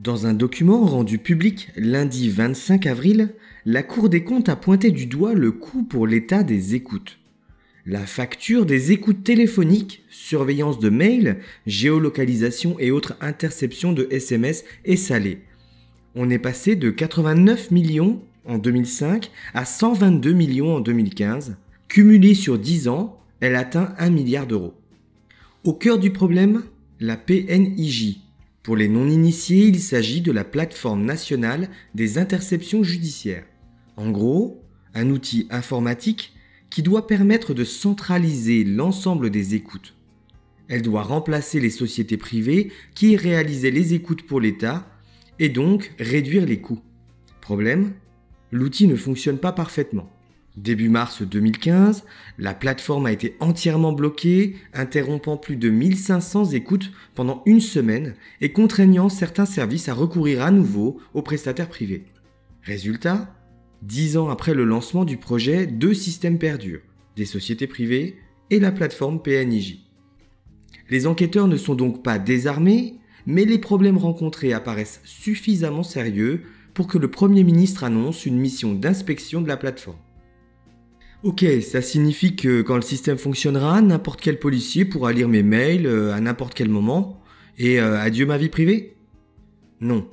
Dans un document rendu public lundi 25 avril, la Cour des comptes a pointé du doigt le coût pour l'État des écoutes. La facture des écoutes téléphoniques, surveillance de mails, géolocalisation et autres interceptions de SMS est salée. On est passé de 89 millions en 2005 à 122 millions en 2015. Cumulée sur 10 ans, elle atteint 1 milliard d'euros. Au cœur du problème, la PNIJ. Pour les non-initiés, il s'agit de la plateforme nationale des interceptions judiciaires. En gros, un outil informatique qui doit permettre de centraliser l'ensemble des écoutes. Elle doit remplacer les sociétés privées qui réalisaient les écoutes pour l'État et donc réduire les coûts. Problème, l'outil ne fonctionne pas parfaitement. Début mars 2015, la plateforme a été entièrement bloquée, interrompant plus de 1500 écoutes pendant une semaine et contraignant certains services à recourir à nouveau aux prestataires privés. Résultat, 10 ans après le lancement du projet, 2 systèmes perdurent, des sociétés privées et la plateforme PNIJ. Les enquêteurs ne sont donc pas désarmés, mais les problèmes rencontrés apparaissent suffisamment sérieux pour que le Premier ministre annonce une mission d'inspection de la plateforme. Ok, ça signifie que quand le système fonctionnera, n'importe quel policier pourra lire mes mails à n'importe quel moment et adieu ma vie privée? Non.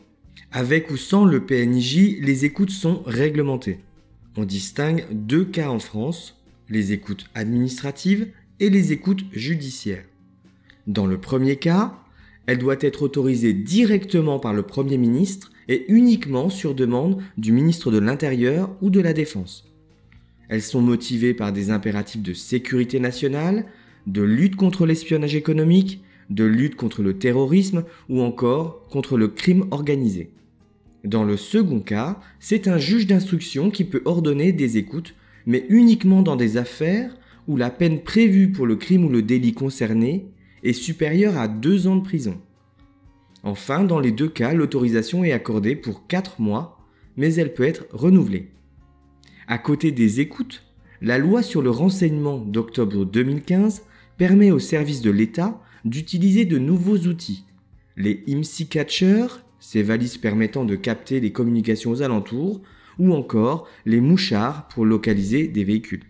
Avec ou sans le PNIJ, les écoutes sont réglementées. On distingue 2 cas en France, les écoutes administratives et les écoutes judiciaires. Dans le premier cas, elle doit être autorisée directement par le Premier ministre et uniquement sur demande du ministre de l'Intérieur ou de la Défense. Elles sont motivées par des impératifs de sécurité nationale, de lutte contre l'espionnage économique, de lutte contre le terrorisme ou encore contre le crime organisé. Dans le second cas, c'est un juge d'instruction qui peut ordonner des écoutes, mais uniquement dans des affaires où la peine prévue pour le crime ou le délit concerné est supérieure à 2 ans de prison. Enfin, dans les 2 cas, l'autorisation est accordée pour 4 mois, mais elle peut être renouvelée. À côté des écoutes, la loi sur le renseignement d'octobre 2015 permet aux services de l'État d'utiliser de nouveaux outils. Les IMSI Catchers, ces valises permettant de capter les communications aux alentours, ou encore les mouchards pour localiser des véhicules.